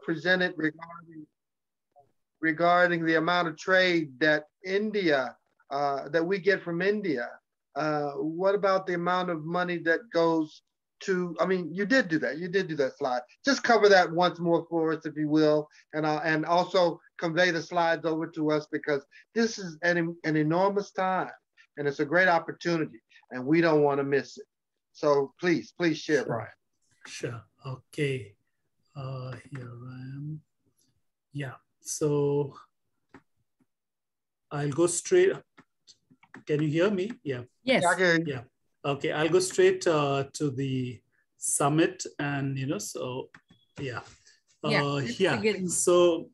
presented regarding the amount of trade that that we get from India. What about the amount of money that goes to, I mean, you did do that slide. Just cover that once more for us, if you will, and also convey the slides over to us, because this is an enormous time and it's a great opportunity and we don't want to miss it. So please share, sure. Brian. Sure, okay. Here I am. Yeah, so I'll go straight. Can you hear me? Yeah. Yes. Yeah. Okay, I'll go straight to the summit, and so yeah. So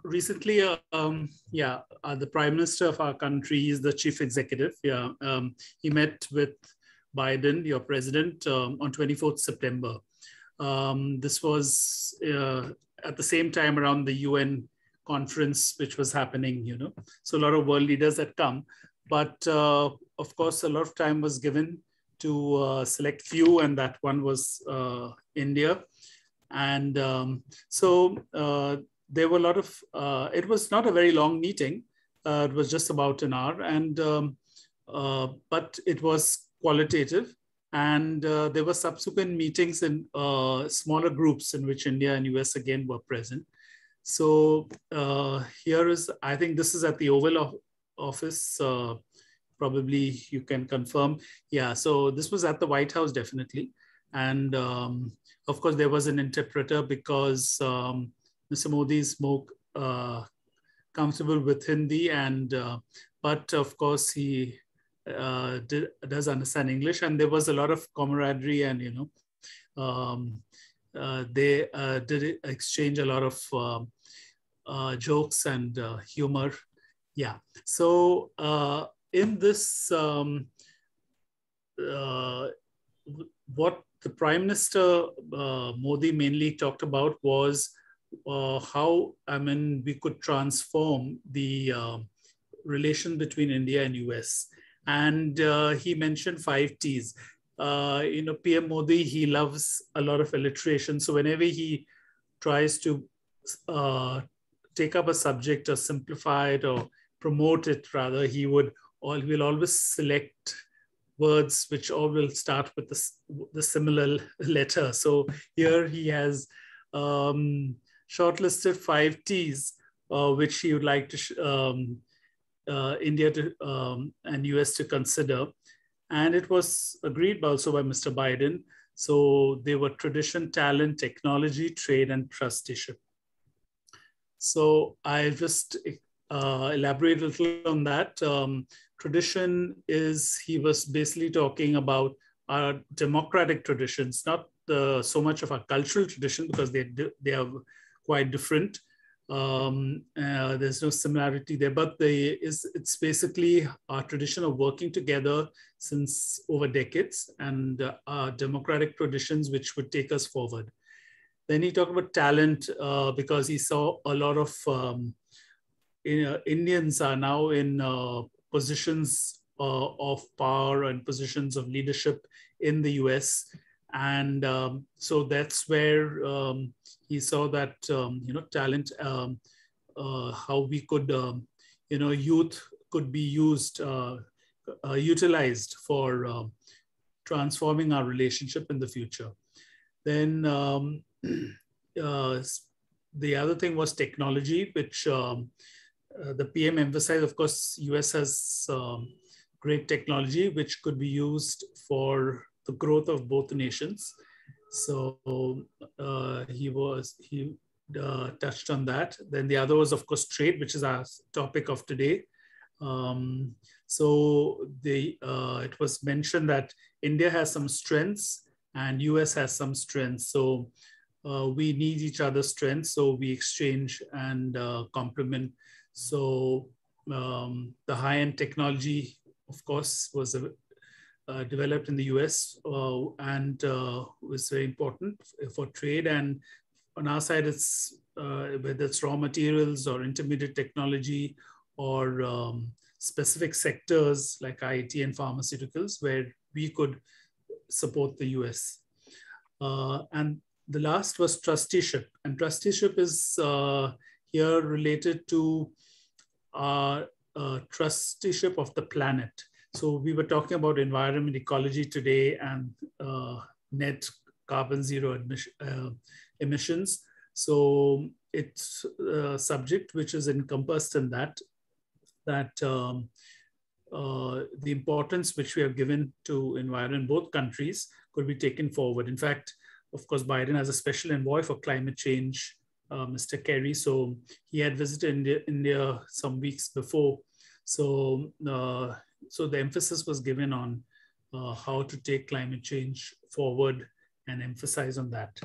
recently, the Prime Minister of our country is the chief executive. Yeah, he met with Biden, your president, on 24th September. This was at the same time around the UN conference, which was happening, So a lot of world leaders had come, but of course, a lot of time was given to select few, and that one was India. And there were a lot of, it was not a very long meeting. It was just about an hour, and but it was qualitative. And there were subsequent meetings in smaller groups in which India and US again were present. So here is, I think this is at the Oval Office. Probably you can confirm. Yeah, so this was at the White House, definitely. And of course, there was an interpreter because Mr. Modi is more comfortable with Hindi, and but of course he does understand English, and there was a lot of camaraderie, and they did exchange a lot of jokes and humor. Yeah. So in this, what the Prime Minister Modi mainly talked about was how, we could transform the relation between India and US. And he mentioned 5 T's. PM Modi, he loves a lot of alliteration. So whenever he tries to take up a subject or simplify it or promote it, rather, he will always select words which all will start with the similar letter. So here he has shortlisted 5 T's, which he would like to India and US to consider. And it was agreed also by Mr. Biden. So they were tradition, talent, technology, trade, and trusteeship. So I'll just elaborate a little on that. Tradition is, he was basically talking about our democratic traditions, not so much of our cultural tradition, because they are quite different. There's no similarity there, but it's basically our tradition of working together since over decades, and our democratic traditions which would take us forward. Then he talked about talent because he saw a lot of Indians are now in positions of power and positions of leadership in the US. And so that's where he saw that, talent, how we could, youth could be utilized for transforming our relationship in the future. Then the other thing was technology, which the PM emphasized. Of course, US has great technology, which could be used for the growth of both nations. So he touched on that. Then the other was, of course, trade, which is our topic of today. So it was mentioned that India has some strengths and US has some strengths. So we need each other's strengths, so we exchange and complement. So the high-end technology, of course, was developed in the US and was very important for trade. And on our side, it's whether it's raw materials or intermediate technology or specific sectors like IT and pharmaceuticals, where we could support the US. And the last was trusteeship, and trusteeship is here related to trusteeship of the planet. So we were talking about environment, ecology today, and net carbon zero emissions. So it's a subject which is encompassed in that the importance which we have given to environment in both countries could be taken forward. In fact, of course, Biden has a special envoy for climate change, Mr. Kerry. So he had visited India some weeks before. So, so the emphasis was given on how to take climate change forward and emphasize on that.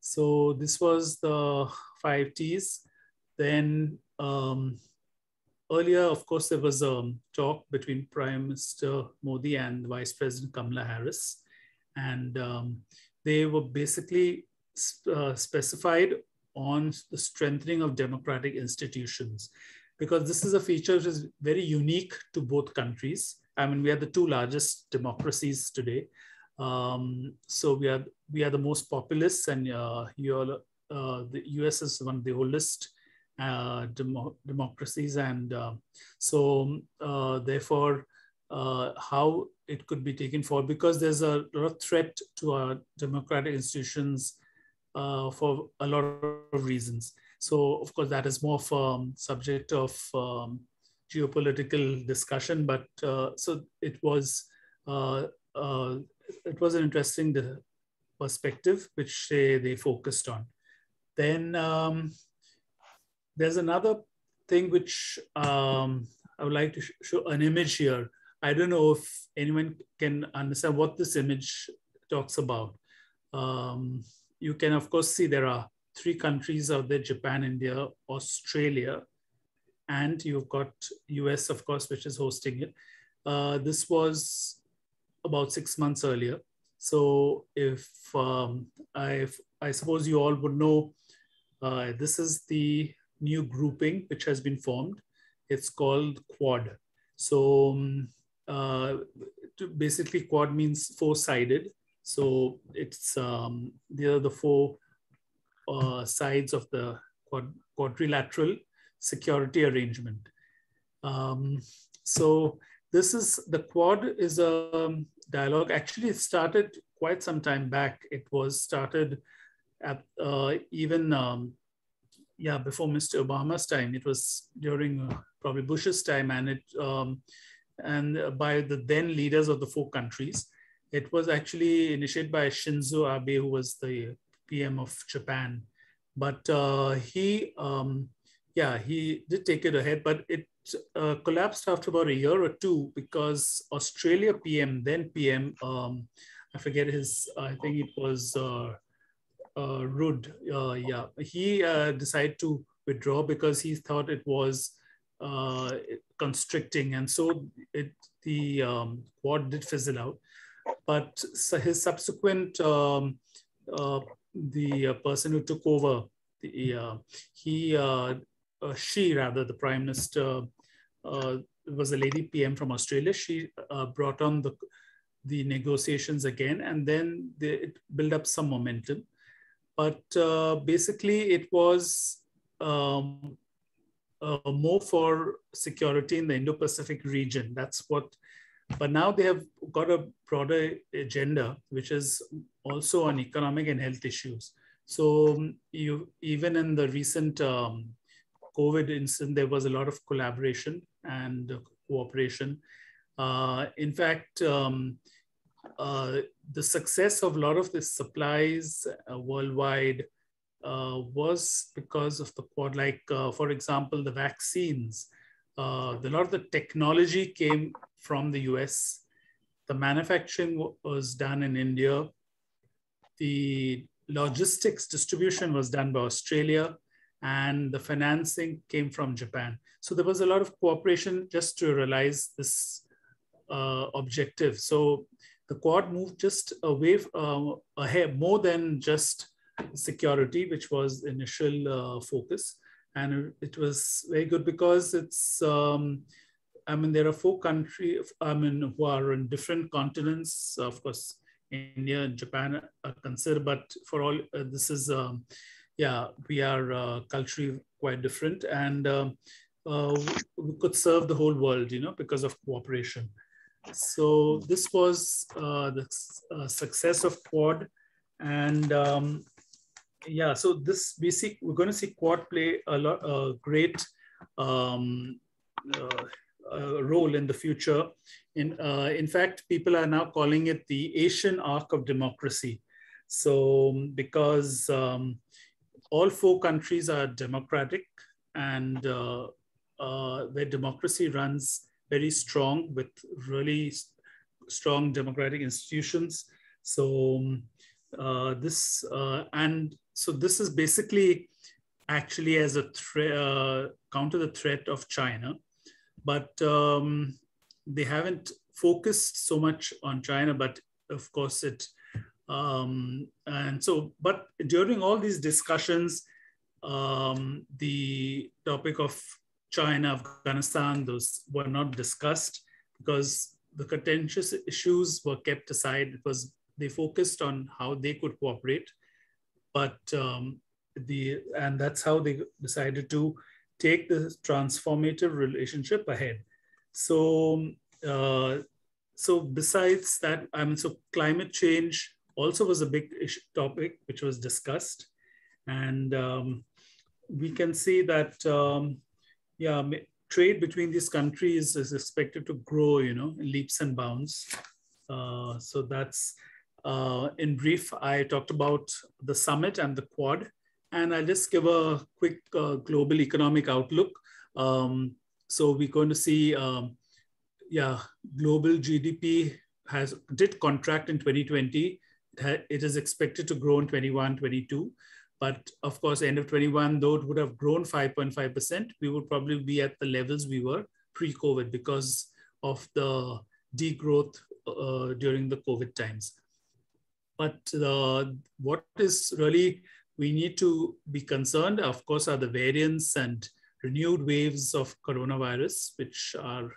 So this was the 5 T's. Then earlier, of course, there was a talk between Prime Minister Modi and Vice President Kamala Harris. And they were basically specified on the strengthening of democratic institutions, because this is a feature which is very unique to both countries. I mean, we are the 2 largest democracies today. So we are the most populous, and the US is one of the oldest democracies, and so therefore how it could be taken forward, because there's a lot of threat to our democratic institutions for a lot of reasons. So of course that is more of subject of geopolitical discussion, but so it was an interesting perspective which they focused on. Then there's another thing which I would like to show an image here. I don't know if anyone can understand what this image talks about. You can, of course, see there are 3 countries out there: Japan, India, Australia, and you've got US, of course, which is hosting it. This was about 6 months earlier. So if I suppose you all would know, this is the new grouping which has been formed. It's called Quad. So basically Quad means 4-sided. So it's they are the 4 sides of the quadrilateral security arrangement. So this is, the Quad is a dialogue. Actually, it started quite some time back. It was started at even before Mr. Obama's time. It was during probably Bush's time, and it and by the then leaders of the 4 countries. It was actually initiated by Shinzo Abe, who was the PM of Japan. But he did take it ahead, but it collapsed after about a year or 2 because Australia PM, then PM, I forget his, I think it was Rudd, he decided to withdraw because he thought it was constricting, and so the Quad did fizzle out. But so his subsequent, the person who took over, the Prime Minister, was a lady PM from Australia. She brought on the negotiations again, and then it built up some momentum. But basically, it was more for security in the Indo-Pacific region. That's what. But now they have got a broader agenda, which is also on economic and health issues. So even in the recent COVID incident, there was a lot of collaboration and cooperation. In fact, the success of a lot of the supplies worldwide was because of the Quad. Like, for example, the vaccines. A lot of the technology came from the US. The manufacturing was done in India. The logistics distribution was done by Australia, and the financing came from Japan. So there was a lot of cooperation just to realize this objective. So the Quad moved just away ahead, more than just security, which was the initial focus. And it was very good because it's, I mean, there are 4 countries, I mean, who are in different continents. Of course, India and Japan are considered, but for all, this is, yeah, we are culturally quite different, and we could serve the whole world, because of cooperation. So this was the success of Quad, and yeah, so we're going to see Quad play a great role in the future. In fact, people are now calling it the Asian arc of democracy. So because all 4 countries are democratic, and where democracy runs very strong with really strong democratic institutions. So this is basically actually as a counter the threat of China, but they haven't focused so much on China, but of course but during all these discussions, the topic of China, Afghanistan, those were not discussed because the contentious issues were kept aside because they focused on how they could cooperate. But and that's how they decided to take the transformative relationship ahead. So, so besides that, so climate change also was a big topic which was discussed, and we can see that yeah, trade between these countries is expected to grow, in leaps and bounds. So that's in brief. I talked about the summit and the Quad, and I'll just give a quick global economic outlook. So we're going to see, yeah, global GDP did contract in 2020. It is expected to grow in 21, 22. But of course, end of 21, though it would have grown 5.5%, we would probably be at the levels we were pre-COVID because of the degrowth during the COVID times. But what is really, we need to be concerned, of course, are the variants and renewed waves of coronavirus, which are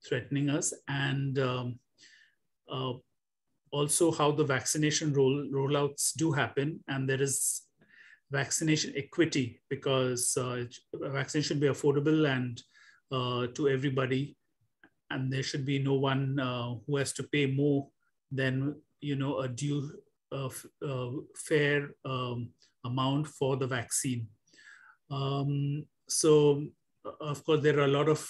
threatening us, and also how the vaccination rollouts do happen. And there is vaccination equity because vaccination should be affordable and to everybody, and there should be no one who has to pay more than a due fair amount for the vaccine. So of course there are a lot of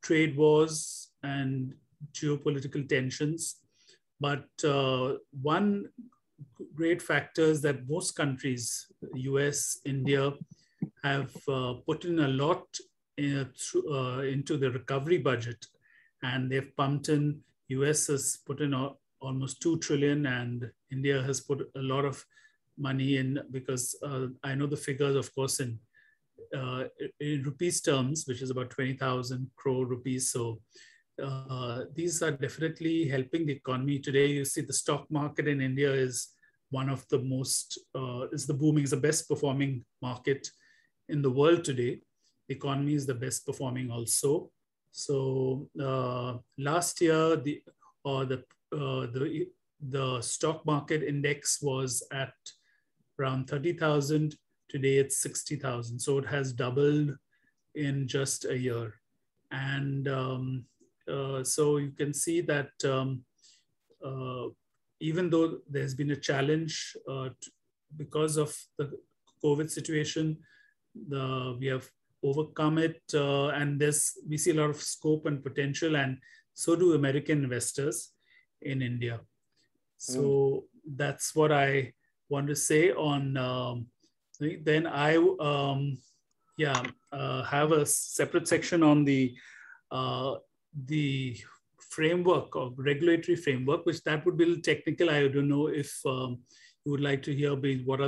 trade wars and geopolitical tensions, but one great factors that most countries, US, India, have put in a lot into the recovery budget, and they've pumped in. US has put in almost 2 trillion, and India has put a lot of money in because I know the figures, of course, in rupees terms, which is about 20,000 crore rupees. So these are definitely helping the economy. Today, you see the stock market in India is one of the most, is the best performing market in the world today. The economy is the best performing also. So last year, the stock market index was at around 30,000. Today it's 60,000. So it has doubled in just a year. And so you can see that even though there's been a challenge because of the COVID situation, we have overcome it, and we see a lot of scope and potential, and so do American investors in India. So that's what I want to say on. Then I have a separate section on the framework of regulatory framework, which that would be technical. I don't know if you would like to hear what are